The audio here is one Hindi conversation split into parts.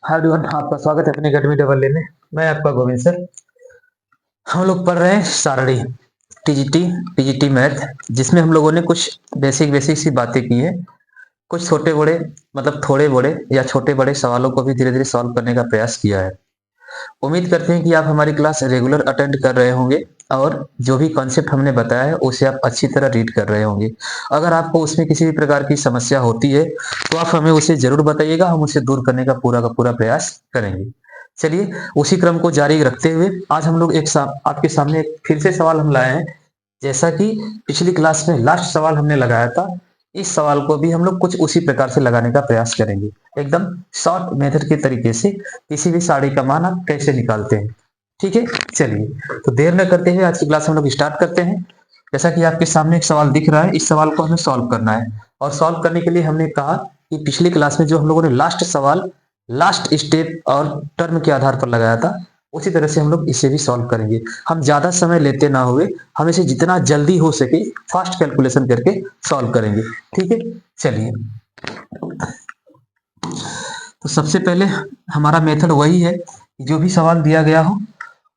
हाय एवरीवन, आपका स्वागत है अपनी अकेडमी डबल ले में। मैं आपका गोविंद सर। हम लोग पढ़ रहे हैं सारणी टीजीटी टीजीटी मैथ, जिसमें हम लोगों ने कुछ बेसिक बेसिक सी बातें की है। कुछ छोटे बड़े मतलब थोड़े बड़े या छोटे बड़े सवालों को भी धीरे धीरे सॉल्व करने का प्रयास किया है। उम्मीद करते हैं कि आप हमारी क्लास रेगुलर अटेंड कर रहे होंगे और जो भी कॉन्सेप्ट हमने बताया है उसे आप अच्छी तरह रीड कर रहे होंगे। अगर आपको उसमें किसी भी प्रकार की समस्या होती है तो आप हमें उसे जरूर बताइएगा, हम उसे दूर करने का पूरा प्रयास करेंगे। चलिए, उसी क्रम को जारी रखते हुए आज हम लोग आपके सामने एक फिर से सवाल हम लाए हैं। जैसा कि पिछली क्लास में लास्ट सवाल हमने लगाया था, इस सवाल को भी हम लोग कुछ उसी प्रकार से लगाने का प्रयास करेंगे। एकदम शॉर्ट मेथड के तरीके से किसी भी साड़ी का मान आप कैसे निकालते हैं। ठीक है, चलिए तो देर न करते हुए आज की क्लास हम लोग स्टार्ट करते हैं। जैसा कि आपके सामने एक सवाल दिख रहा है, इस सवाल को हमें सॉल्व करना है। और सॉल्व करने के लिए हमने कहा कि पिछली क्लास में जो हम लोगों ने लास्ट सवाल लास्ट स्टेप और टर्म के आधार पर लगाया था, उसी तरह से हम लोग इसे भी सॉल्व करेंगे। हम ज्यादा समय लेते ना हुए हम इसे जितना जल्दी हो सके फास्ट कैलकुलेशन करके सॉल्व करेंगे। ठीक है, चलिए। तो सबसे पहले हमारा मेथड वही है, जो भी सवाल दिया गया हो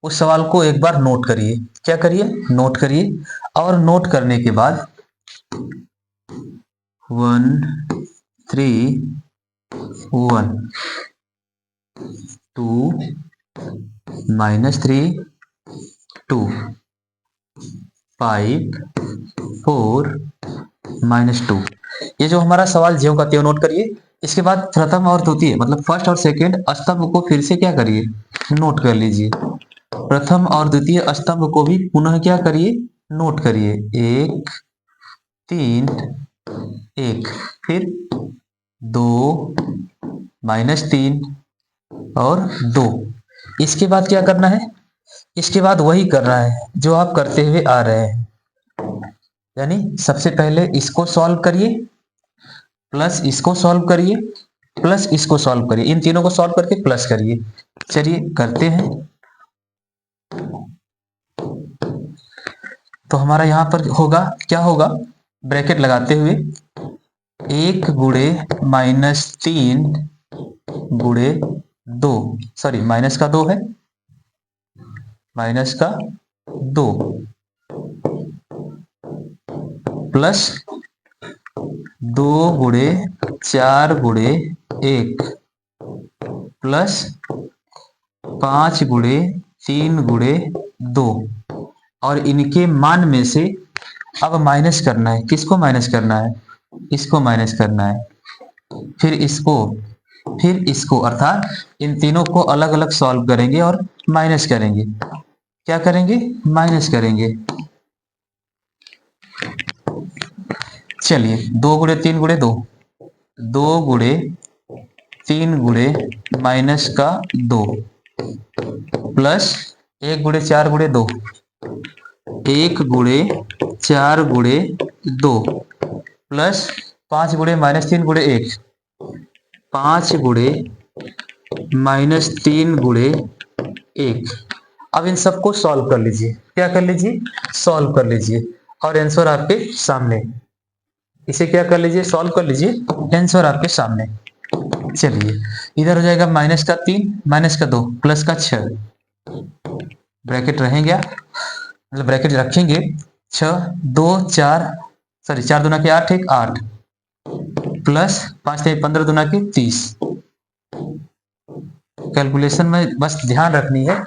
उस सवाल को एक बार नोट करिए। क्या करिए? नोट करिए। और नोट करने के बाद 1 3 1 2 -3 2 5 4 -2। ये जो हमारा सवाल ज्यों का त्यों नोट करिए। इसके बाद प्रथम और द्वितीय मतलब फर्स्ट और सेकंड स्तंभ को फिर से क्या करिए? नोट कर लीजिए। प्रथम और द्वितीय स्तंभ को भी पुनः क्या करिए? नोट करिए। 1 3 1, फिर 2 -3 और 2। इसके बाद क्या करना है? इसके बाद वही करना है जो आप करते हुए आ रहे हैं। यानी सबसे पहले इसको सॉल्व करिए, प्लस इसको सॉल्व करिए, प्लस इसको सॉल्व करिए। इन तीनों को सॉल्व करके प्लस करिए। चलिए करते हैं। तो हमारा यहां पर होगा, क्या होगा? ब्रैकेट लगाते हुए 1 गुणे -3 गुणे 2, सॉरी माइनस का 2 है, माइनस का 2 प्लस 2 गुणे 4 गुणे 1 प्लस 5 गुणे 3 गुणे 2। और इनके मान में से अब माइनस करना है। किसको माइनस करना है? इसको माइनस करना है, फिर इसको, फिर इसको, अर्थात इन तीनों को अलग अलग सॉल्व करेंगे और माइनस करेंगे। क्या करेंगे? माइनस करेंगे। चलिए, 2 गुणे 3 गुणे 2, 2 गुणे 3 गुणे माइनस का 2 प्लस 1 गुणे 4 गुणे 2, 1 गुणे 4 गुणे 2 प्लस 5 गुणे -3 गुणे 1, 5 गुणे -3 गुणे 1। अब इन सबको सॉल्व कर लीजिए। क्या कर लीजिए? सॉल्व कर लीजिए और आंसर आपके सामने। इसे क्या कर लीजिए? सॉल्व कर लीजिए, आंसर आपके सामने। चलिए, इधर हो जाएगा माइनस का 3 माइनस का 2 प्लस का 6। ब्रैकेट रहेंगे, मतलब ब्रैकेट रखेंगे। 6 2 4, सॉरी 4 दूना के 8 1 8 प्लस 5 3 15 दूना के 30। कैलकुलेशन में बस ध्यान रखनी है।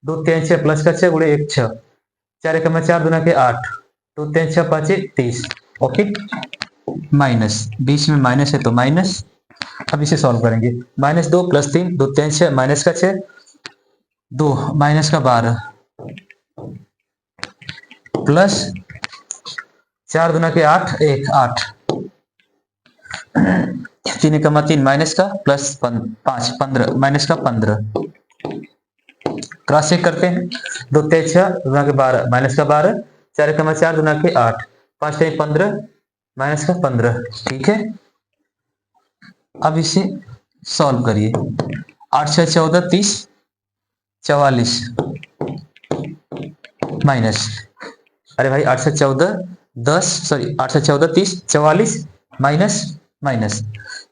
2 3 6 प्लस का 6 गुणे 1 6, 4 1 4 दूना के 8, 2 3 6 5 30। ओके, माइनस, बीच में माइनस है तो माइनस। अब इसे सॉल्व करेंगे। -2 प्लस 3, 2 3 6 माइनस का 6, 2 माइनस का 12 प्लस 4 दूना के 8 1 8, 3 कमा 3 माइनस का प्लस 5 15 माइनस का 15। क्रॉस चेक करते हैं। 2 3 6 दूना के 12 माइनस का 12, 4 कमा 4 दूना के 8, 5 3 15 माइनस का 15। ठीक है, अब इसे सॉल्व करिए। 8 6 14 30 44 माइनस, अरे भाई 8 से 14 10, सॉरी 8 से 14 30 44 माइनस माइनस,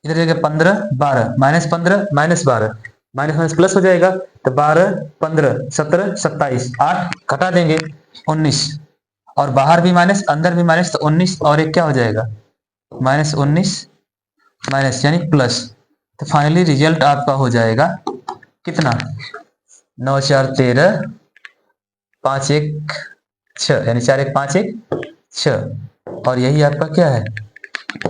इधर जाएगा 15 12 -15 -12 माइनस माइनस प्लस हो जाएगा, तो 12 15 17 27 8 घटा देंगे 19, और बाहर भी माइनस अंदर भी माइनस, तो 19 और एक क्या हो जाएगा -19 माइनस यानी प्लस। तो फाइनली रिजल्ट आपका हो जाएगा कितना 9 4 13 5 1 6 यानी 4 1 5 1 6, और यही आपका क्या है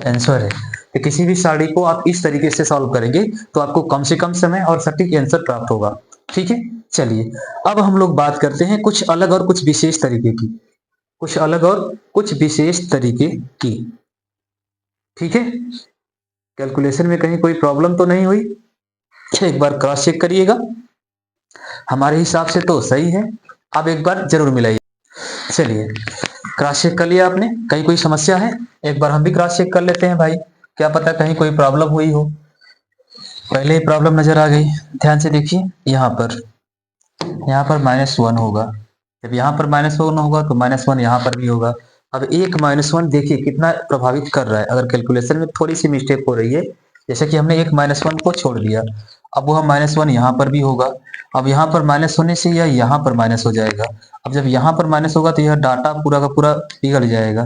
आंसर है। तो किसी भी सारणी को आप इस तरीके से सॉल्व करेंगे तो आपको कम से कम समय और सटीक आंसर प्राप्त होगा। ठीक है, चलिए अब हम लोग बात करते हैं कुछ अलग और कुछ विशेष तरीके की, कुछ अलग और कुछ विशेष तरीके की। ठीक है, कैलकुलेशन में कहीं कोई प्रॉब्लम तो नहीं हुई? एक बार क्रॉस चेक करिएगा, हमारे हिसाब से तो सही है, आप एक बार जरूर मिलाइए। चलिए क्रॉस चेक कर लिया आपने, कहीं कोई समस्या है? एक बार हम भी क्रॉस चेक कर लेते हैं भाई, क्या पता कहीं कोई प्रॉब्लम हुई हो। पहले ही प्रॉब्लम नजर आ गई, ध्यान से देखिए, यहाँ पर -1 होगा, जब यहाँ पर -1 होगा तो -1 यहाँ पर भी होगा। अब एक -1 देखिए कितना प्रभावित कर रहा है, अगर कैलकुलेशन में थोड़ी सी मिस्टेक हो रही है, जैसे कि हमने एक -1 को छोड़ दिया, अब वह -1 यहाँ पर भी होगा। अब यहाँ पर माइनस होने से यह यहाँ पर माइनस हो जाएगा। अब जब यहाँ पर माइनस होगा तो यह डाटा पूरा का पूरा पिघल जाएगा,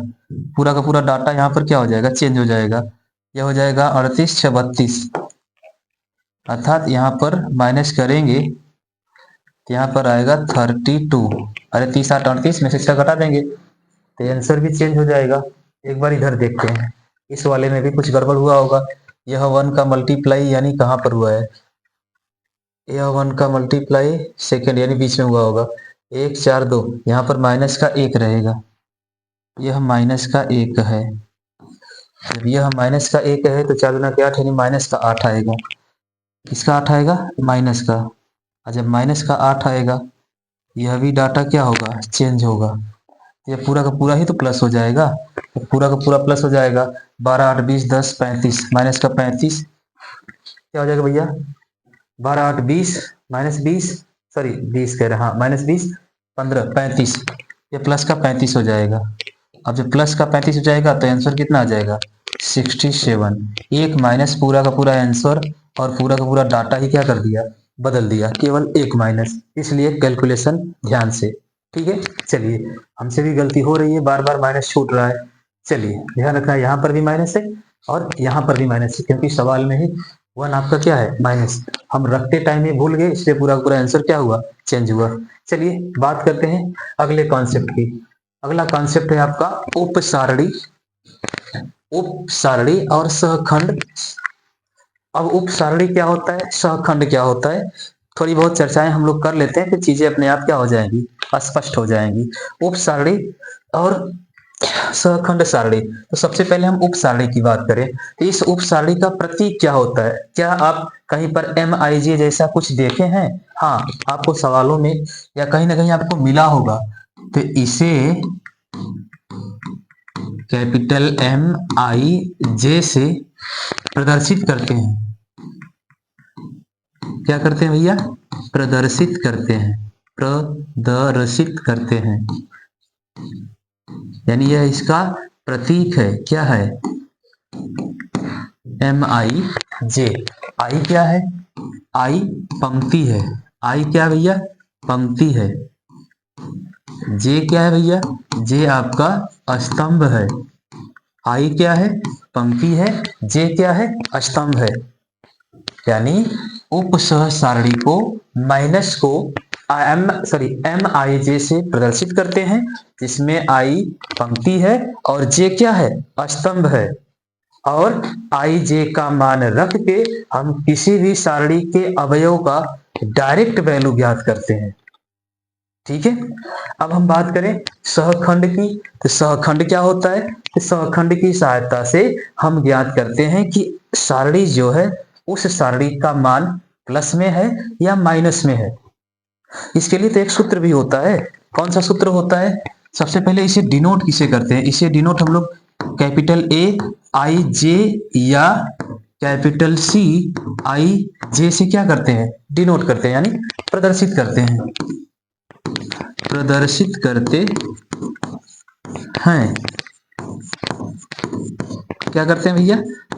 पूरा का पूरा डाटा यहाँ पर क्या हो जाएगा, चेंज हो जाएगा। यह हो जाएगा 38 6 32, अर्थात यहाँ पर माइनस करेंगे तो यहाँ पर आएगा 32। अरे 30 8 38 में से 6 घटा देंगे तो आंसर भी चेंज हो जाएगा। एक बार इधर देखते हैं, इस वाले में भी कुछ गड़बड़ हुआ होगा। यह 1 का मल्टीप्लाई यानी कहाँ पर हुआ है, यह 1 का मल्टीप्लाई सेकेंड यानी बीच में हुआ होगा, 1 4 2, यहाँ पर माइनस का 1 रहेगा, यह माइनस का 1 है। जब यह माइनस का 1 है तो 4 गुना के 8 यानी माइनस का 8 आएगा। किसका 8 आएगा, माइनस का। और जब माइनस का 8 आएगा यह भी डाटा क्या होगा, चेंज होगा। ये पूरा का पूरा ही तो प्लस हो जाएगा, तो पूरा का पूरा प्लस हो जाएगा। 12 8 20 10 35 माइनस का 35 क्या हो जाएगा भैया, 12 8 20 माइनस 20, सॉरी 20 कह रहे, हाँ -20 15 35, ये प्लस का 35 हो जाएगा। अब जब प्लस का 35 हो जाएगा तो आंसर कितना आ जाएगा 67। एक माइनस पूरा का पूरा आंसर और पूरा का पूरा डाटा ही क्या कर दिया, बदल दिया, केवल एक माइनस, इसलिए कैलकुलेशन ध्यान से। ठीक है, चलिए हमसे भी गलती हो रही है, बार बार माइनस छूट रहा है। चलिए ध्यान रखना, यहाँ पर भी माइनस है और यहाँ पर भी माइनस है, क्योंकि सवाल में ही 1 आपका क्या है, माइनस। हम रखते टाइम ही भूल गए, इसलिए पूरा पूरा आंसर क्या हुआ, चेंज हुआ। चलिए बात करते हैं अगले कॉन्सेप्ट की। अगला कॉन्सेप्ट है आपका उपसारणी, उपसारणी और सहखंड। अब उपसारणी क्या होता है, सहखंड क्या होता है, थोड़ी बहुत चर्चाएं हम लोग कर लेते हैं, फिर चीजें अपने आप क्या हो जाएंगी, स्पष्ट हो जाएंगी। उपसारणी और सहखंड सारणी। तो सबसे पहले हम उपसारणी की बात करें तो इस उपसारणी का प्रतीक क्या होता है, क्या आप कहीं पर MIJ जैसा कुछ देखे हैं? हाँ, आपको सवालों में या कहीं ना कहीं आपको मिला होगा। तो इसे कैपिटल MIJ से प्रदर्शित करते हैं। क्या करते हैं भैया, प्रदर्शित करते हैं, प्रदर्शित करते हैं, यानी यह इसका प्रतीक है। क्या है, MIJ। आई क्या है, आई पंक्ति है, आई क्या भैया, पंक्ति है। जे क्या है भैया, जे आपका स्तंभ है। आई क्या है, पंक्ति है, जे क्या है, स्तंभ है। यानी उपसह सारणी को माइनस को MIJ से प्रदर्शित करते हैं, जिसमें आई पंक्ति है और जे क्या है, स्तंभ है। और IJ का मान रख के हम किसी भी सारणी के अवयव का डायरेक्ट वैल्यू ज्ञात करते हैं। ठीक है, अब हम बात करें सहखंड की, तो सहखंड क्या होता है, तो सहखंड की सहायता से हम ज्ञात करते हैं कि सारणी जो है उस सारणी का मान प्लस में है या माइनस में है। इसके लिए तो एक सूत्र भी होता है। कौन सा सूत्र होता है, सबसे पहले इसे डिनोट किसे करते हैं, इसे डिनोट हम लोग कैपिटल AIJ या कैपिटल CIJ से क्या करते हैं, डिनोट करते हैं, यानी प्रदर्शित करते हैं, प्रदर्शित करते हैं। क्या करते हैं भैया,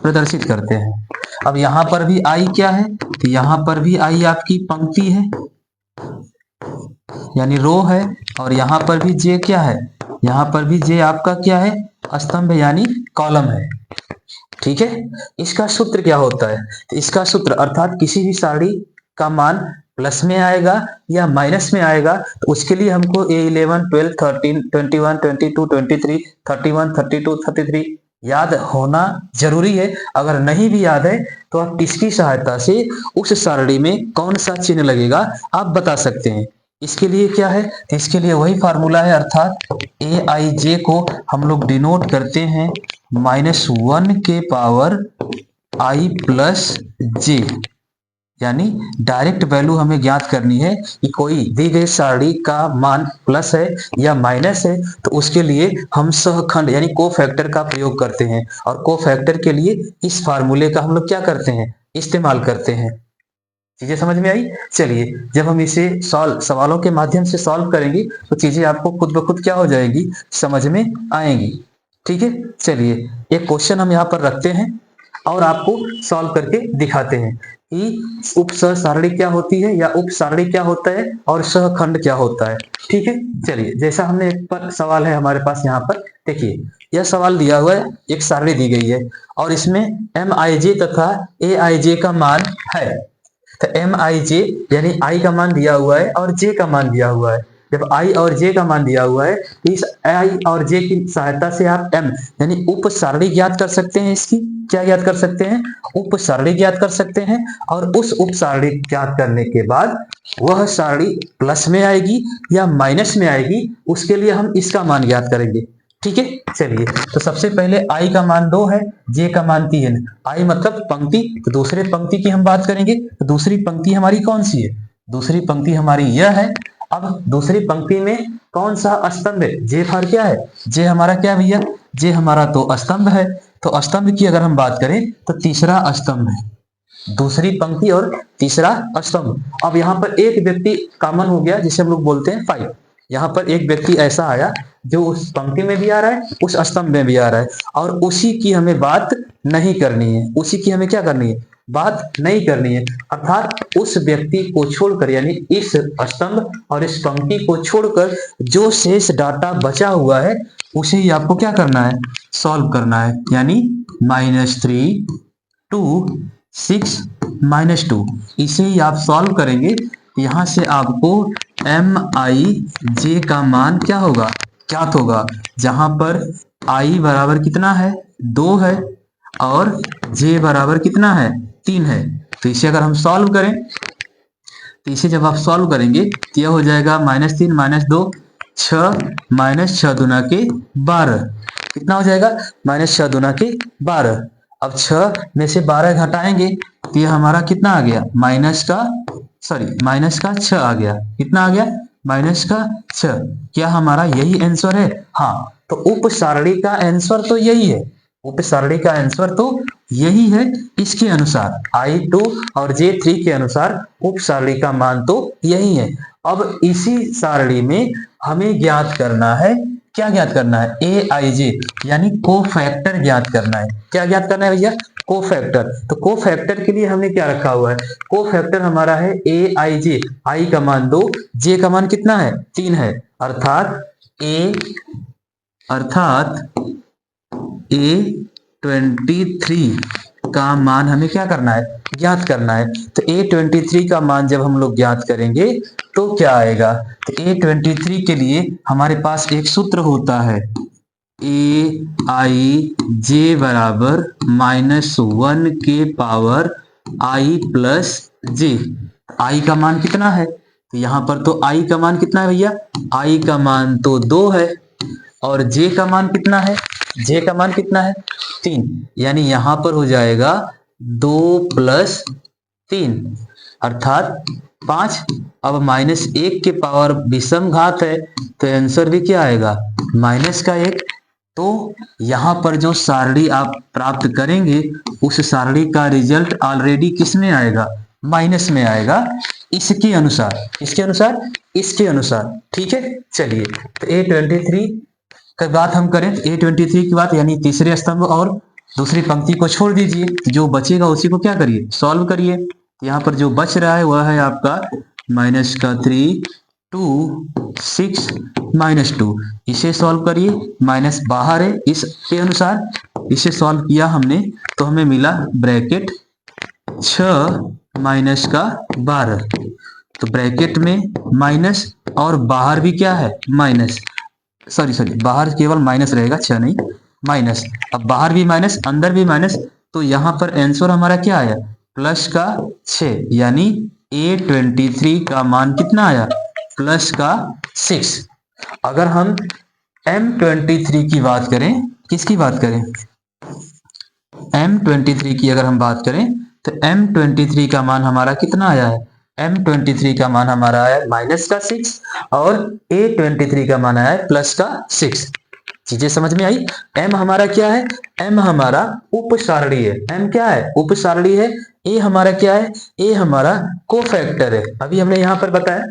प्रदर्शित करते हैं। अब यहाँ पर भी आई क्या है, तो यहाँ पर भी आई आपकी पंक्ति है यानी रो है, और यहाँ पर भी जे क्या है, यहाँ पर भी जे आपका क्या है, स्तंभ यानी कॉलम है। ठीक है, इसका सूत्र क्या होता है, तो इसका सूत्र अर्थात किसी भी सारणी का मान प्लस में आएगा या माइनस में आएगा, तो उसके लिए हमको A11, 12, 13, 21, 22, 23, 31, 32, 33 याद होना जरूरी है। अगर नहीं भी याद है तो आप इसकी सहायता से उस सारणी में कौन सा चिन्ह लगेगा आप बता सकते हैं। इसके लिए क्या है, तो इसके लिए वही फार्मूला है, अर्थात Aij को हम लोग डिनोट करते हैं -1 के पावर i प्लस जे, यानी डायरेक्ट वैल्यू हमें ज्ञात करनी है कि कोई दी गई सारणी का मान प्लस है या माइनस है, तो उसके लिए हम सहखंड यानी कोफैक्टर का प्रयोग करते हैं, और कोफैक्टर के लिए इस फार्मूले का हम लोग क्या करते हैं, इस्तेमाल करते हैं। चीजें समझ में आई। चलिए, जब हम इसे सवालों के माध्यम से सॉल्व करेंगे तो चीजें आपको खुद ब खुद क्या हो जाएगी, समझ में आएंगी। ठीक है, चलिए एक क्वेश्चन हम यहाँ पर रखते हैं और आपको सॉल्व करके दिखाते हैं कि उप सह सारणी क्या होती है या उप सारणी क्या होता है और सहखंड क्या होता है। ठीक है, चलिए जैसा हमने एक पर सवाल है हमारे पास यहाँ पर, देखिए यह सवाल दिया हुआ है, एक सारणी दी गई है और इसमें Mij तथा Aij का मान है। तो Mij यानी i का मान दिया हुआ है और j का मान दिया हुआ है। जब i और j का मान दिया हुआ है तो इस i और j की सहायता से आप m यानी उप सारणी ज्ञात कर सकते हैं। इसकी क्या ज्ञात कर सकते हैं, उप सारणी ज्ञात कर सकते हैं, और उस उप सारणी ज्ञात करने के बाद वह सारणी प्लस में आएगी या माइनस में आएगी, उसके लिए हम इसका मान ज्ञात करेंगे। ठीक है, चलिए तो सबसे पहले i का मान 2 है, j का मान 3 है। i मतलब पंक्ति, तो दूसरे पंक्ति की हम बात करेंगे, तो दूसरी पंक्ति हमारी कौन सी है, दूसरी पंक्ति हमारी यह है। अब दूसरी पंक्ति में कौन सा स्तंभ है, j फॉर क्या है, j हमारा क्या भैया, j हमारा तो स्तंभ है। तो स्तंभ की अगर हम बात करें तो तीसरा स्तंभ है, दूसरी पंक्ति और तीसरा स्तंभ। अब यहाँ पर एक व्यक्ति कॉमन हो गया जिसे हम लोग बोलते हैं 5। यहाँ पर एक व्यक्ति ऐसा आया जो उस पंक्ति में भी आ रहा है, उस स्तंभ में भी आ रहा है, और उसी की हमें बात नहीं करनी है, उसी की हमें क्या करनी है, बात नहीं करनी है। अर्थात उस व्यक्ति को छोड़कर यानी इस स्तंभ और इस पंक्ति को छोड़कर जो शेष डाटा बचा हुआ है उसे ही आपको क्या करना है, सॉल्व करना है। यानी -3 2 6 -2 इसे ही आप सॉल्व करेंगे। यहां से आपको Mij का मान क्या होगा, ज्ञात होगा, जहां पर i बराबर कितना है, 2 है, और j बराबर कितना है, 3 है। तो इसे अगर हम सॉल्व करें तो इसे जब आप सॉल्व करेंगे तो यह हो जाएगा -3 -2 6 -6 दूना के 12, कितना हो जाएगा, -6 दूना के 12। अब 6 में से 12 घटाएंगे तो यह हमारा कितना आ गया, माइनस का 6 आ गया, कितना आ गया, -6। क्या हमारा यही आंसर है, हाँ। तो उप सारणी का आंसर तो यही है, उप सारणी का आंसर तो यही है। इसके अनुसार i2 और j3 के अनुसार उप सारणी का मान तो यही है। अब इसी सारणी में हमें ज्ञात करना है, क्या ज्ञात करना है, Aij यानी कोफैक्टर ज्ञात करना है। क्या ज्ञात करना है भैया, कोफैक्टर। तो कोफैक्टर के लिए हमने क्या रखा हुआ है, कोफैक्टर हमारा है Aij, i का मान 2, j का मान कितना है, 3 है। अर्थात A23 का मान हमें क्या करना है, ज्ञात करना है। तो A23 का मान जब हम लोग ज्ञात करेंगे तो क्या आएगा, तो A23 के लिए हमारे पास एक सूत्र होता है, Aij बराबर -1 के power i plus j। i का मान कितना है, तो यहाँ पर तो i का मान कितना है भैया, i का मान तो 2 है, और j का मान कितना है, j का मान कितना है, 3। यानी यहां पर हो जाएगा 2 + 3 अर्थात 5। अब -1 के पावर विषम घात है तो आंसर भी क्या आएगा, -1। तो यहां पर जो सारणी आप प्राप्त करेंगे उस सारणी का रिजल्ट ऑलरेडी किस में आएगा, माइनस में आएगा। इसके अनुसार ठीक है। चलिए तो A23 की बात हम करें तो A23 की बात यानी तीसरे स्तंभ और दूसरी पंक्ति को छोड़ दीजिए, जो बचेगा उसी को क्या करिए, सॉल्व करिए। यहाँ पर जो बच रहा है वह है आपका माइनस का 3 2 6 -2। इसे सॉल्व करिए, माइनस बाहर है इसके अनुसार, इसे सॉल्व किया हमने तो हमें मिला ब्रैकेट 6 माइनस का 12। तो ब्रैकेट में माइनस और बाहर भी क्या है माइनस, सॉरी बाहर केवल माइनस रहेगा, 6 नहीं माइनस। अब बाहर भी माइनस अंदर भी माइनस, तो यहाँ पर आंसर हमारा क्या आया प्लस का 6, यानी A23 का मान कितना आया प्लस का 6। अगर हम M23 की बात करें, किसकी बात करें, M23 की अगर हम बात करें तो M23 का मान हमारा कितना आया है, M23 का मान हमारा आया माइनस का 6 और A23 का मान आया है प्लस का 6। चीजें समझ में आई। M हमारा क्या है, M हमारा उप सारणी है, M क्या है उप सारणी है। A हमारा क्या है, A हमारा कोफैक्टर है। अभी हमने यहाँ पर बताया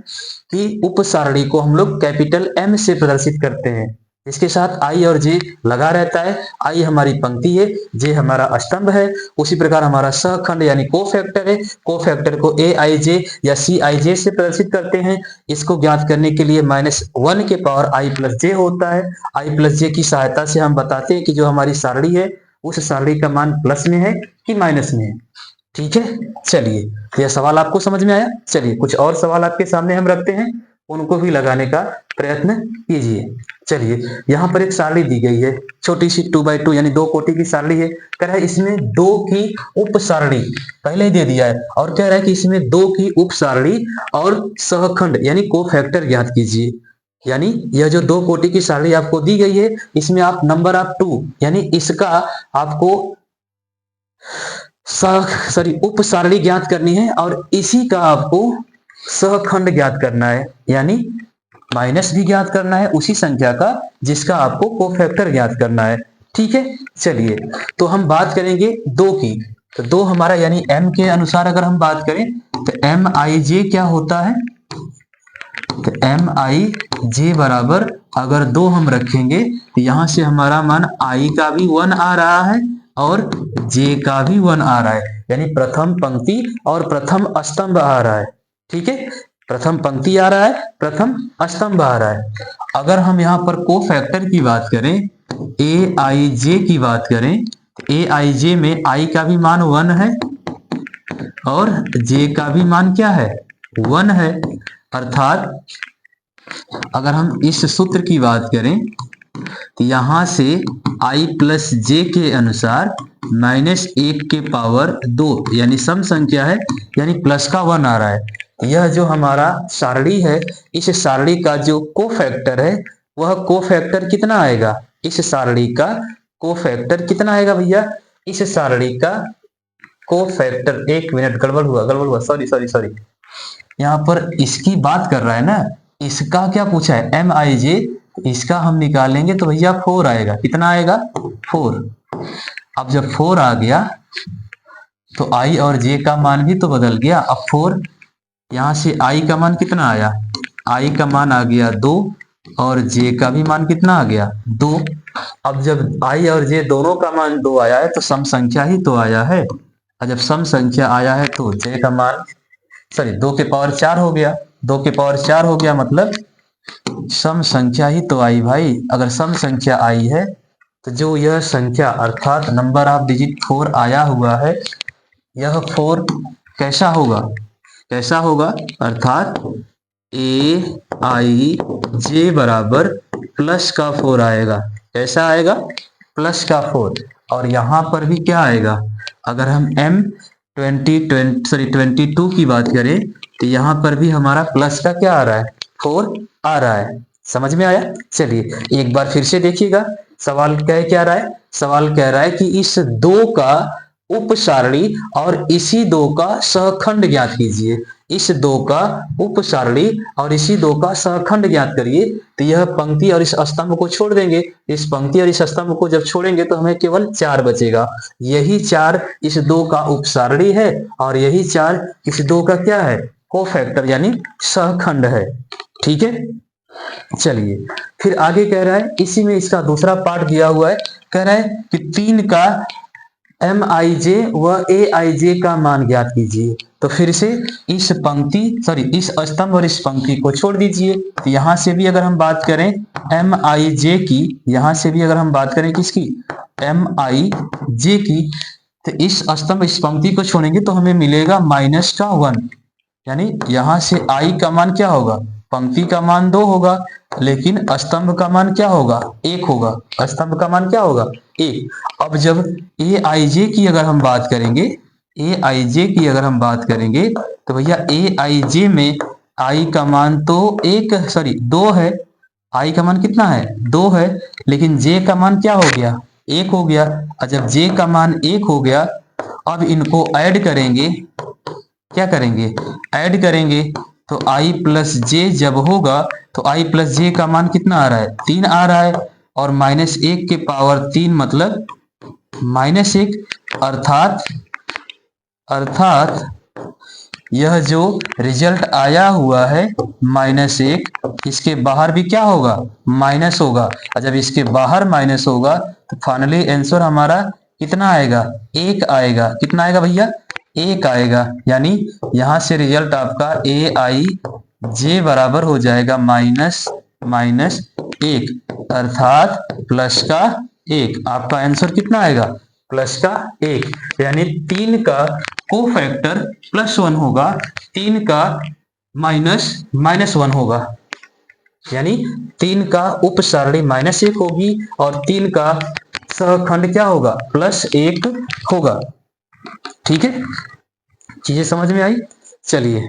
कि उप सारणी को हम लोग कैपिटल M से प्रदर्शित करते हैं, इसके साथ I और J लगा रहता है। I हमारी पंक्ति है, J हमारा स्तंभ है। उसी प्रकार हमारा सहखंड यानी कोफैक्टर है, कोफैक्टर को AIJ या CIJ से प्रदर्शित करते हैं। इसको ज्ञात करने के लिए -1 के पावर I प्लस J होता है। I प्लस J की सहायता से हम बताते हैं कि जो हमारी सारणी है उस सारणी का मान प्लस में है कि माइनस में है। ठीक है, चलिए यह सवाल आपको समझ में आया। चलिए कुछ और सवाल आपके सामने हम रखते हैं, उनको भी लगाने का प्रयत्न कीजिए। चलिए यहाँ पर एक सारणी दी गई है, छोटी सी 2x2 यानी 2 कोटि की सारणी है। कह रहा है इसमें 2 की उप सारणी पहले ही दे दिया है, और कह रहा है कि इसमें 2 की उप सारणी और सहखंड यानी कोफैक्टर ज्ञात कीजिए। यानी यह जो 2 कोटि की सारणी आपको दी गई है, इसमें आप नंबर ऑफ 2 यानी इसका आपको उप सारणी ज्ञात करनी है, और इसी का आपको सहखंड ज्ञात करना है, यानी माइनस भी ज्ञात करना है उसी संख्या का जिसका आपको कोफैक्टर ज्ञात करना है। ठीक है, चलिए तो हम बात करेंगे 2 की। तो 2 हमारा यानी M के अनुसार अगर हम बात करें तो MIJ क्या होता है, तो MIJ बराबर अगर 2 हम रखेंगे तो यहां से हमारा मान I का भी 1 आ रहा है और J का भी 1 आ रहा है, यानी प्रथम पंक्ति और प्रथम स्तंभ आ रहा है। ठीक है, प्रथम पंक्ति आ रहा है, प्रथम स्तंभ आ रहा है। अगर हम यहाँ पर कोफैक्टर की बात करें, AIJ की बात करें, AIJ में I का भी मान 1 है और J का भी मान क्या है 1 है। अर्थात अगर हम इस सूत्र की बात करें तो यहां से I प्लस J के अनुसार -1 के पावर 2 यानी सम संख्या है, यानी प्लस का 1 आ रहा है। यह जो हमारा सारणी है, इस सारणी का जो कोफैक्टर है वह कोफैक्टर कितना आएगा, इस सारणी का कोफैक्टर कितना आएगा भैया, इस सारणी का कोफैक्टर, एक मिनट गड़बड़ हुआ, सॉरी यहाँ पर इसकी बात कर रहा है ना, इसका क्या पूछा है MIJ, इसका हम निकालेंगे तो भैया 4 आएगा। कितना आएगा 4। अब जब 4 आ गया तो I और J का मान भी तो बदल गया। अब 4 यहां से I का मान कितना आया, I का मान आ गया 2 और J का भी मान कितना आ गया 2। अब जब I और J दोनों का मान 2 आया है तो सम संख्या ही तो आया है, और जब सम संख्या आया है तो J का मान 2 के पावर 4 हो गया, 2 के पावर 4 हो गया, मतलब सम संख्या ही तो आई भाई। अगर सम संख्या आई है तो जो यह संख्या अर्थात नंबर ऑफ डिजिट 4 आया हुआ है, यह 4 कैसा होगा, अर्थात AIJ बराबर प्लस का 4 आएगा। कैसा आएगा, प्लस का 4। और यहां पर भी क्या आएगा, अगर हम M22 की बात करें तो यहां पर भी हमारा प्लस का क्या आ रहा है 4 आ रहा है। समझ में आया। चलिए एक बार फिर से देखिएगा सवाल क्या रहा है, सवाल कह रहा है कि इस 2 का उप सारणी और इसी 2 का सहखंड ज्ञात कीजिए। इस 2 का उप सारणी और इसी 2 का सहखंड ज्ञात करिए। तो यह पंक्ति और इस स्तंभ को छोड़ देंगे, इस पंक्ति और इस स्तंभ को जब छोड़ेंगे तो हमें केवल 4 बचेगा। यही 4 इस 2 का उप सारणी है और यही 4 इस 2 का क्या है कोफैक्टर यानी सहखंड है। ठीक है, चलिए फिर आगे कह रहा है, इसी में इसका दूसरा पार्ट दिया हुआ है। कह रहा है कि 3 का एम आई जे व ए आई जे का मान ज्ञात कीजिए। तो फिर से इस स्तंभ और इस पंक्ति को छोड़ दीजिए। तो यहां से भी अगर हम बात करें एम आई जे की, यहां से भी अगर हम बात करें किसकी, एम आई जे की, तो इस स्तंभ इस पंक्ति को छोड़ेंगे तो हमें मिलेगा माइनस का 1। यानी यहां से आई का मान क्या होगा, पंक्ति का मान 2 होगा, लेकिन स्तंभ का मान क्या होगा, 1 होगा। स्तंभ का मान क्या होगा, 1। अब जब ए आई जे की अगर हम बात करेंगे, ए आई जे की अगर हम बात करेंगे, तो भैया ए आई जे में आई का मान तो 2 है। आई का मान कितना है, 2 है, लेकिन जे का मान क्या हो गया, 1 हो गया। और जब जे का मान 1 हो गया, अब इनको ऐड करेंगे, क्या करेंगे, ऐड करेंगे। तो i प्लस जे जब होगा तो i प्लस जे का मान कितना आ रहा है, 3 आ रहा है। और -1 के पावर 3 मतलब -1, अर्थात यह जो रिजल्ट आया हुआ है -1, इसके बाहर भी क्या होगा, माइनस होगा। और जब इसके बाहर माइनस होगा तो फाइनली आंसर हमारा कितना आएगा, 1 आएगा। कितना आएगा भैया, 1 आएगा। यानी यहां से रिजल्ट आपका ए आई जे बराबर हो जाएगा -1, अर्थात प्लस का 1। आपका आंसर कितना आएगा, प्लस का 1। यानी 3 का कोफैक्टर +1 होगा, 3 का -1 होगा। यानी 3 का उप सारणी -1 होगी और 3 का सहखंड क्या होगा, +1 होगा। ठीक है, चीजें समझ में आई। चलिए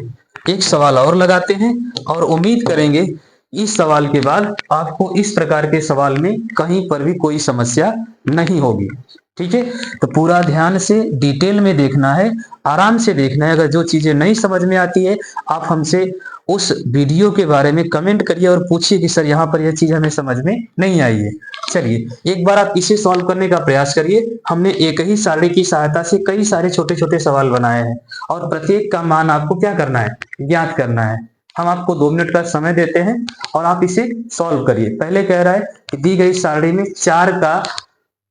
एक सवाल और लगाते हैं और उम्मीद करेंगे इस सवाल के बाद आपको इस प्रकार के सवाल में कहीं पर भी कोई समस्या नहीं होगी। ठीक है, तो पूरा ध्यान से डिटेल में देखना है, आराम से देखना है। अगर जो चीजें नहीं समझ में आती है आप हमसे उस वीडियो के बारे में कमेंट करिए और पूछिए कि सर यहाँ पर यह चीज हमें समझ में नहीं आई है। चलिए एक बार आप इसे सॉल्व करने का प्रयास करिए। हमने एक ही सारणी की सहायता से कई सारे छोटे छोटे सवाल बनाए हैं और प्रत्येक का मान आपको क्या करना है, ज्ञात करना है। हम आपको 2 मिनट का समय देते हैं और आप इसे सॉल्व करिए। पहले कह रहा है कि दी गई सारणी में 4 का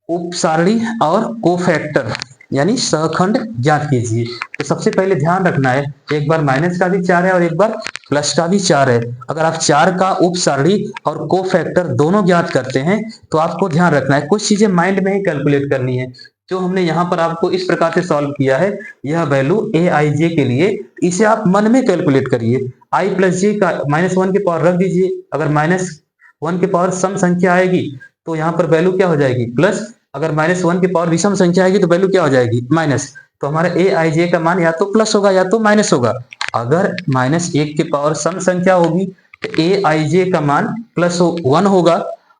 उप सारणी और कोफैक्टर यानी सहखंड ज्ञात कीजिए। तो सबसे पहले ध्यान रखना है, एक बार माइनस का भी 4 है और एक बार प्लस का भी 4 है। अगर आप 4 का उप सारणी और कोफैक्टर दोनों ज्ञात करते हैं तो आपको ध्यान रखना है, कुछ चीजें माइंड में ही कैलकुलेट करनी है। जो हमने यहाँ पर आपको इस प्रकार से सॉल्व किया है, यह वैल्यू ए आई जे के लिए, इसे आप मन में कैलकुलेट करिए। आई प्लस जे का -1 के पावर रख दीजिए। अगर -1 के पावर सम संख्या आएगी तो यहाँ पर वैल्यू क्या हो जाएगी, प्लस। अगर -1 के पावर विषम संख्या आएगी तो वैल्यू क्या हो जाएगी, माइनस। तो हमारा ए आई जे का मान या तो प्लस होगा या तो माइनस होगा। अगर -1 के पावर सम संख्या होगी तो ए आई जे का मान +1 होगा।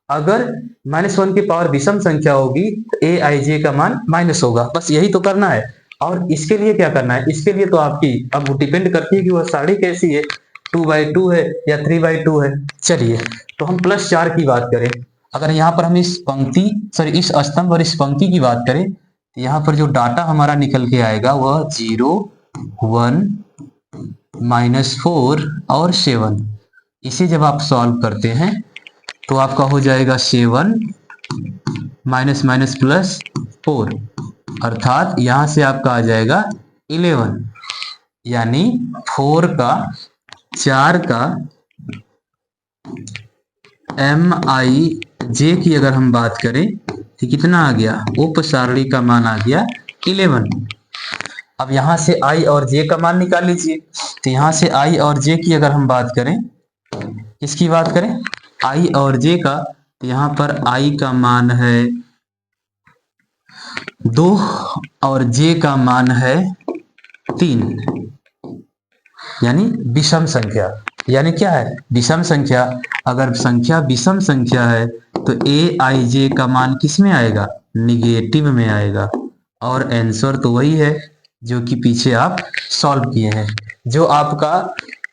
अगर -1 की पावर विषम संख्या होगी तो ए आई जे का मान माइनस होगा। बस यही तो करना है। और इसके लिए क्या करना है, इसके लिए तो आपकी अब डिपेंड करती है कि वह सारणी कैसी है, 2/2 है या 3/2 है। चलिए तो हम +4 की बात करें। अगर यहाँ पर हम इस स्तंभ और इस पंक्ति की बात करें तो यहाँ पर जो डाटा हमारा निकल के आएगा वह 0, 1, -4 और 7। इसे जब आप सॉल्व करते हैं तो आपका हो जाएगा 7 -+4, अर्थात यहां से आपका आ जाएगा 11। यानी 4 का एम आई जे की अगर हम बात करें तो कितना आ गया, उप सारणी का मान आ गया 11। अब यहां से आई और जे का मान निकाल लीजिए। तो यहां से आई और जे की अगर हम बात करें, किसकी बात करें, आई और जे का, तो यहां पर आई का मान है 2 और जे का मान है 3, यानी विषम संख्या। यानी क्या है, विषम संख्या। अगर संख्या विषम संख्या है तो ए आई जे का मान किस में आएगा, निगेटिव में आएगा। और आंसर तो वही है जो कि पीछे आप सॉल्व किए हैं। जो आपका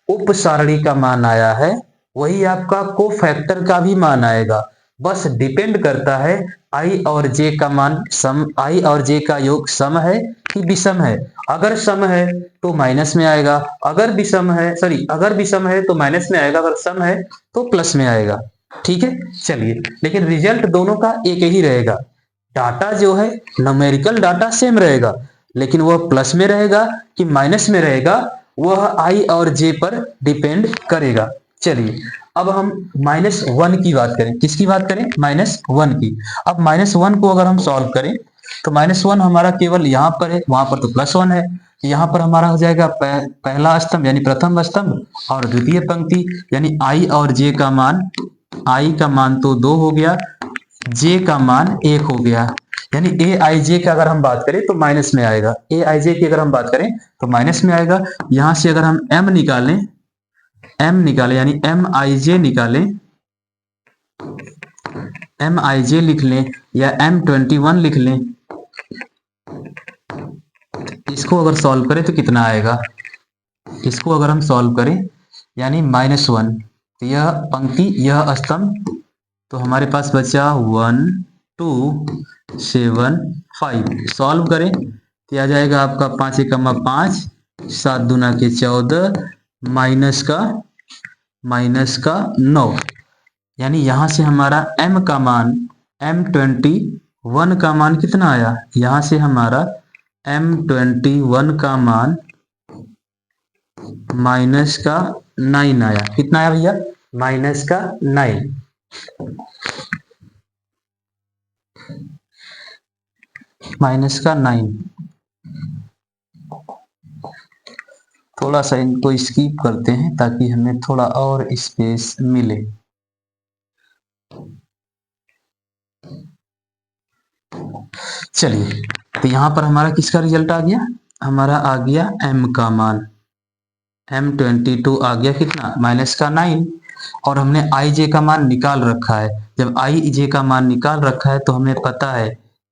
उप सारणी का मान आया है वही आपका कोफैक्टर का भी मान आएगा। बस डिपेंड करता है आई और जे का मान सम, आई और जे का योग सम है कि विषम है। अगर सम है तो माइनस में आएगा, अगर विषम है तो माइनस में आएगा, अगर सम है तो प्लस में आएगा। ठीक है, चलिए लेकिन रिजल्ट दोनों का एक ही रहेगा। डाटा जो है न्यूमेरिकल डाटा सेम रहेगा, लेकिन वह प्लस में रहेगा कि माइनस में रहेगा वह आई और जे पर डिपेंड करेगा। चलिए अब हम -1 की बात करें। किसकी बात करें? -1 की। अब -1 को अगर हम सॉल्व करें तो -1 हमारा केवल यहाँ पर है, वहां पर तो +1 है। यहाँ पर हमारा हो जाएगा पहला स्तंभ यानी प्रथम स्तंभ और द्वितीय पंक्ति यानी आई और जे का मान, आई का मान तो 2 हो गया, जे का मान 1 हो गया। यानी ए आई जे की अगर हम बात करें तो माइनस में आएगा, ए आई जे की अगर हम बात करें तो माइनस में आएगा। यहां से अगर हम एम निकालें, यानी एम आई जे निकालें, एम आई जे लिख लें या M21 लिख लें, इसको अगर सॉल्व करें तो कितना आएगा? इसको अगर हम सॉल्व करें यानी -1, तो यह पंक्ति यह स्तंभ, तो हमारे पास बचा 1 2 7 5। सॉल्व करें तो आ जाएगा आपका 5 एकम 5, 7 दूना के 14, माइनस का 9। यानी यहां से हमारा m का मान, M21 का मान कितना आया? यहां से हमारा M21 का मान -9 आया। कितना आया भैया? -9। -9। थोड़ा सा इनको स्किप करते हैं ताकि हमें थोड़ा और स्पेस मिले। चलिए तो यहां पर हमारा किसका रिजल्ट आ गया? हमारा आ गया m का मान, M22 आ गया कितना? -9। और हमने आई जे का मान निकाल रखा है। जब आई जे का मान निकाल रखा है तो हमें पता है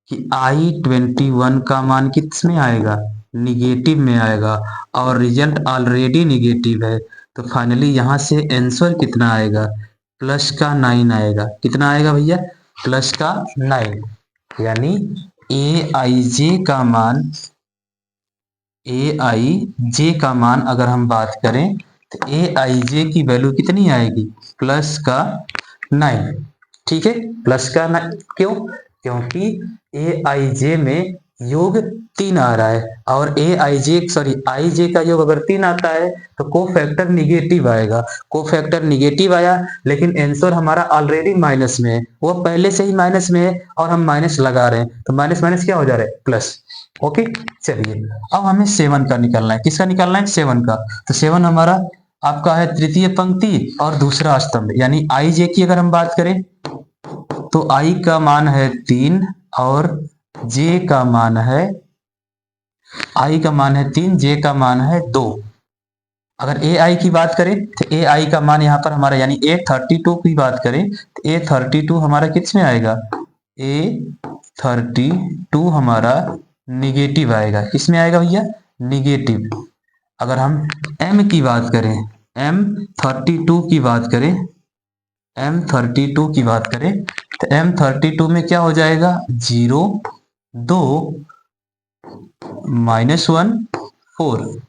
कि I21 का मान किस में आएगा? निगेटिव में आएगा, और रिजल्ट ऑलरेडी निगेटिव है। तो फाइनली यहां से आंसर कितना आएगा? +9 आएगा। कितना आएगा भैया? +9। यानी ए आई जे का मान अगर हम बात करें तो ए आई जे की वैल्यू कितनी आएगी? +9। ठीक है, +9। क्यों? क्योंकि ए आई जे में योग 3 आ रहा है, और आई जे का योग अगर 3 आता है तो कोफैक्टर निगेटिव आएगा। कोफैक्टर निगेटिव आया, लेकिन आंसर हमारा ऑलरेडी माइनस में है, वो पहले से ही माइनस में है और हम माइनस लगा रहे हैं, तो माइनस माइनस क्या हो जा रहा है? प्लस। ओके, चलिए अब हमें 7 का निकालना है। किसका निकालना है? 7 का। तो 7 हमारा आपका है तृतीय पंक्ति और दूसरा स्तंभ, यानी आई जे की अगर हम बात करें तो आई का मान है 3 और जे का मान है, आई का मान है 3, जे का मान है 2। अगर ए आई की बात करें तो ए आई का मान यहाँ पर हमारा यानी A32 की बात करें तो A32 हमारा किस में आएगा? A32 हमारा निगेटिव आएगा। किस में आएगा भैया? निगेटिव। अगर हम M की बात करें, M32 की बात करें, M32 की बात करें तो M32 में क्या हो जाएगा? 0 2 -1 4।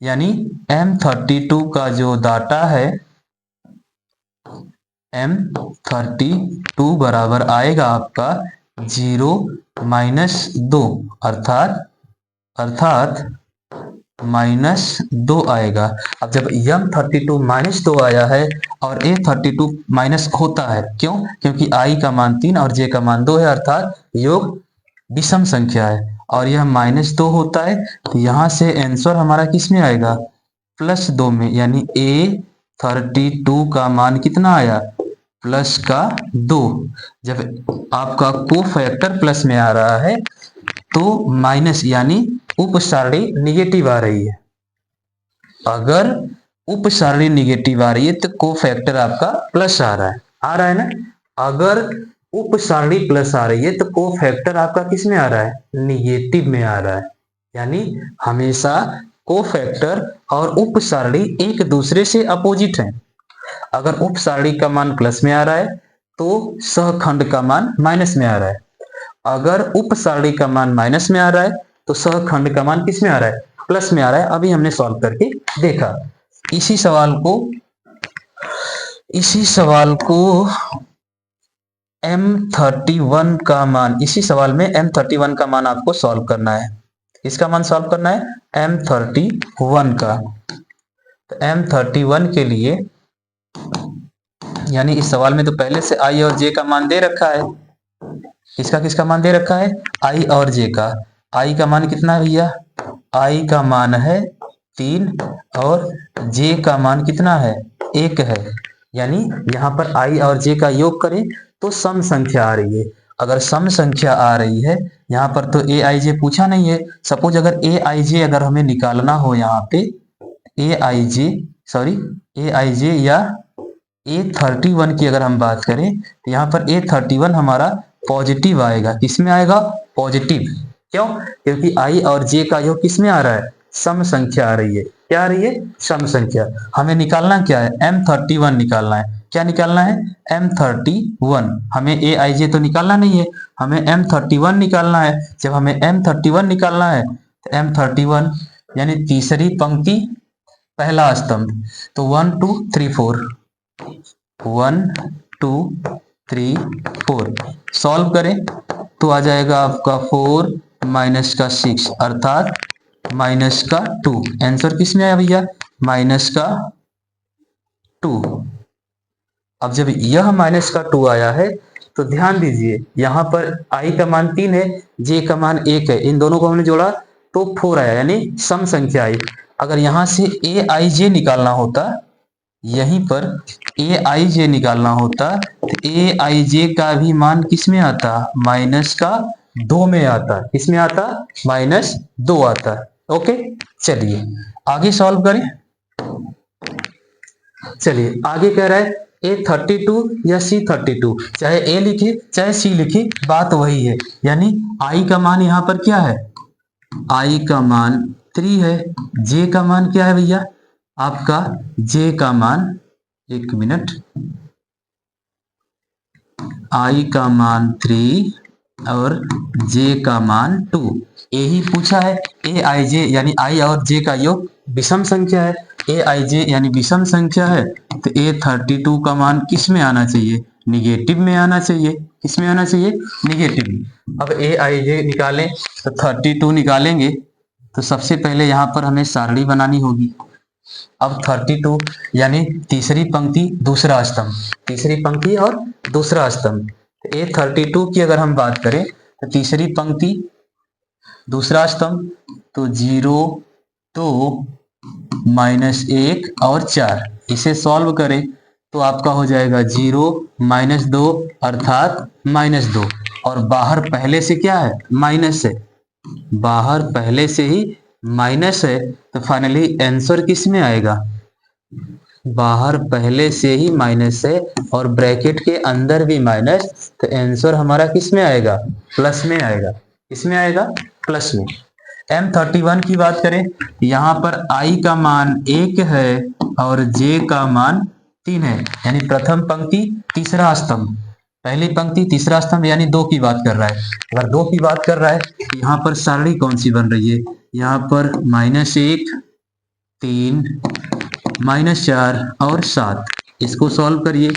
यानी M32 का जो डाटा है, M32 बराबर आएगा आपका 0 -2, अर्थात -2 आएगा। अब जब M32 -2 आया है और A32 माइनस होता है, क्यों? क्योंकि I का मान 3 और J का मान 2 है, अर्थात योग विषम संख्या है और यह -2 होता है, तो यहां से आंसर हमारा किस में आएगा? +2 में। यानी A32 का मान कितना आया? +2। जब आपका कोफैक्टर प्लस में आ रहा है तो माइनस यानी उप सारणी निगेटिव आ रही है। अगर उप सारणी निगेटिव आ रही है तो कोफैक्टर आपका प्लस आ रहा है ना। अगर उप सारणी प्लस आ रही है तो कोफैक्टर आपका किस में आ रहा है? निगेटिव में आ रहा है। यानी हमेशा कोफैक्टर और उप सारणी एक दूसरे से अपोजिट हैं। अगर उप सारणी का मान प्लस में आ रहा है तो सहखंड का मान माइनस में आ रहा है। अगर उप सारणी का मान माइनस में आ रहा है तो सहखंड का मान किस में आ रहा है? प्लस में आ रहा है। अभी हमने सॉल्व करके देखा। इसी सवाल को M31 का मान, इसी सवाल में M31 का मान आपको सॉल्व करना है। इसका मान सॉल्व करना है M31 का। तो M31 के लिए, यानी इस सवाल में तो पहले से I और J का मान दे रखा है। किसका किसका मान दे रखा है? I और J का। I का मान कितना है भैया? I का मान है 3 और J का मान कितना है? 1 है। यानी यहाँ पर I और J का योग करें तो सम संख्या आ रही है। अगर सम संख्या आ रही है, यहाँ पर तो Aij पूछा नहीं है। सपोज अगर Aij अगर हमें निकालना हो, यहाँ पे Aij या A31 की अगर हम बात करें तो यहाँ पर A31 हमारा पॉजिटिव आएगा। किसमें आएगा? पॉजिटिव। क्यों? क्योंकि I और J का योग किसमें आ रहा है? सम संख्या आ रही है। क्या आ रही है? सम संख्या। हमें निकालना क्या है? M31 निकालना है। क्या निकालना है? M31। हमें Aij तो निकालना नहीं है, हमें M31 निकालना है। जब हमें M31 निकालना है तो M31 यानी तीसरी पंक्ति पहला स्तंभ, तो 1 2 3 4, 1 2 3 4 सॉल्व करें तो आ जाएगा आपका 4 माइनस का 6 अर्थात माइनस का 2। आंसर किस में आया भैया? माइनस का 2। अब जब यह माइनस का 2 आया है तो ध्यान दीजिए, यहाँ पर I का मान 3 है, J का मान 1 है। इन दोनों को हमने जोड़ा तो 4 आया, यानी सम संख्या आई। अगर यहाँ से Aij निकालना होता, यहीं पर Aij निकालना होता तो Aij का भी मान किस में आता? माइनस का 2 में आता। किस में आता? माइनस 2 आता। ओके, चलिए आगे सॉल्व करें। चलिए आगे कह रहा है A32 या C32, चाहे A लिखे चाहे C लिखे, बात वही है। यानी I का मान यहाँ पर क्या है? I का मान 3 है। J का मान क्या है भैया? आपका J का मान, एक मिनट, I का मान 3 और J का मान 2। यही पूछा है। Aij यानी I और J का योग विषम संख्या है। Aij यानी विषम संख्या है तो A32 का मान किस में आना चाहिए? निगेटिव में आना चाहिए। किस में आना चाहिए? निगेटिव। अब Aij निकालें तो 32 निकालेंगे तो सबसे पहले यहाँ पर हमें सारणी बनानी होगी। अब 32 यानी तीसरी पंक्ति दूसरा स्तंभ, तीसरी पंक्ति और दूसरा स्तंभ। A32 की अगर हम बात करें तो तीसरी पंक्ति दूसरा स्तंभ, तो 0 2 माइनस 1 और 4, इसे सॉल्व करें तो आपका हो जाएगा 0 माइनस 2 अर्थात माइनस 2। और बाहर पहले से क्या है? माइनस है। बाहर पहले से ही माइनस है तो फाइनली आंसर किस में आएगा? बाहर पहले से ही माइनस है और ब्रैकेट के अंदर भी माइनस, तो आंसर हमारा किस में आएगा? प्लस में आएगा। किस में आएगा? प्लस में। M31 की बात करें, यहाँ पर I का मान 1 है और J का मान 3 है। यानी प्रथम पंक्ति तीसरा स्तंभ, पहली पंक्ति तीसरा स्तंभ, यानी 2 की बात कर रहा है। अगर 2 की बात कर रहा है तो यहाँ पर सारणी कौन सी बन रही है? यहाँ पर -1 3 -4 और 7। इसको सॉल्व करिए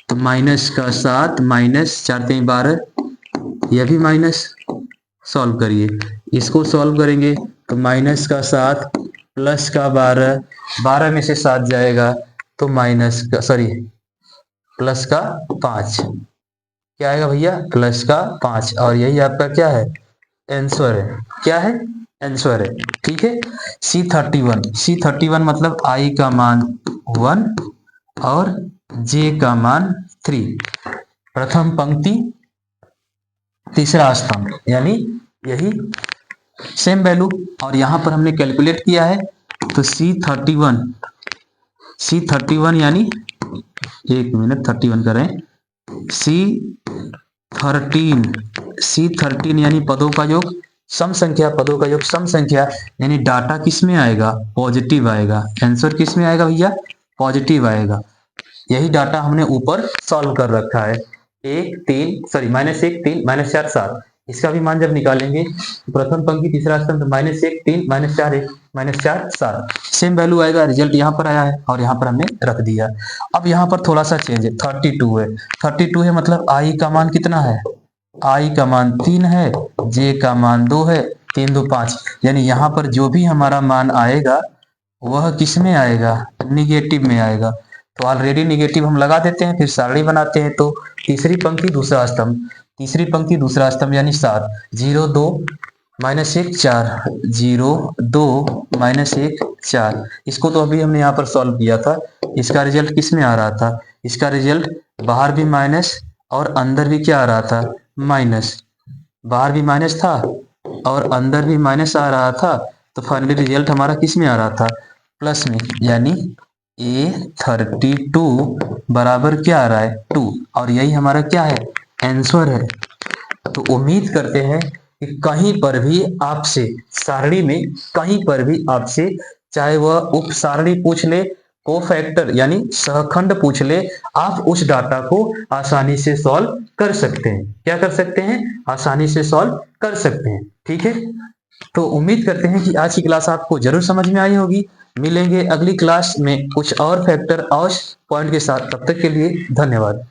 तो माइनस का 7 माइनस 4 3 12, यह भी माइनस। सॉल्व करिए, इसको सॉल्व करेंगे तो माइनस का 7 प्लस का 12, 12 में से 7 जाएगा तो माइनस का, सॉरी, प्लस का 5। क्या आएगा भैया? प्लस का 5। और यही आपका क्या है? आंसर है। क्या है? आंसर है। ठीक है। C31 मतलब I का मान 1 और J का मान 3, प्रथम पंक्ति तीसरा स्तंभ, यानी यही सेम वैल्यू। और यहां पर हमने कैलकुलेट किया है तो C31 यानी, एक मिनट 31 करें, C13 यानी पदों का योग सम संख्या, पदों का योग सम संख्या, यानी डाटा किस में आएगा? पॉजिटिव आएगा। आंसर किस में आएगा भैया? पॉजिटिव आएगा। यही डाटा हमने ऊपर सॉल्व कर रखा है। -1 3 -4 7, इसका भी मान जब निकालेंगे तो प्रथम पंक्ति तीसरा स्तंभ -1 3 -4 1 -4 7 सेम वैल्यू आएगा। रिजल्ट यहाँ पर आया है और यहाँ पर हमने रख दिया। अब यहाँ पर थोड़ा सा चेंज है, 32 है। 32 है मतलब आई का मान कितना है, आई का मान 3 है, जे का मान 2 है, 3 2 5, यानी यहाँ पर जो भी हमारा मान आएगा वह किस में आएगा, निगेटिव में आएगा। तो ऑलरेडी निगेटिव हम लगा देते हैं, फिर सारणी बनाते हैं। तो तीसरी पंक्ति दूसरा स्तंभ, तीसरी पंक्ति दूसरा स्तंभ यानी 7, 0 2 -1 4, 0 2 -1 4। इसको तो अभी हमने यहाँ पर सॉल्व किया था। इसका रिजल्ट किस में आ रहा था, इसका रिजल्ट बाहर भी माइनस और अंदर भी क्या आ रहा था, माइनस। बाहर भी माइनस था और अंदर भी माइनस आ रहा था। तो फाइनली रिजल्ट हमारा किस में आ रहा था, प्लस में, यानी A32 बराबर क्या आ रहा है, 2। और यही हमारा क्या है, आंसर है। तो उम्मीद करते हैं कि कहीं पर भी आपसे सारणी में, कहीं पर भी आपसे चाहे वह उप सारणी पूछ ले, कोफैक्टर यानी सहखंड पूछ ले, आप उस डाटा को आसानी से सॉल्व कर सकते हैं। क्या कर सकते हैं, आसानी से सॉल्व कर सकते हैं। ठीक है, तो उम्मीद करते हैं कि आज की क्लास आपको जरूर समझ में आई होगी। मिलेंगे अगली क्लास में कुछ और फैक्टर और पॉइंट के साथ, तब तक के लिए धन्यवाद।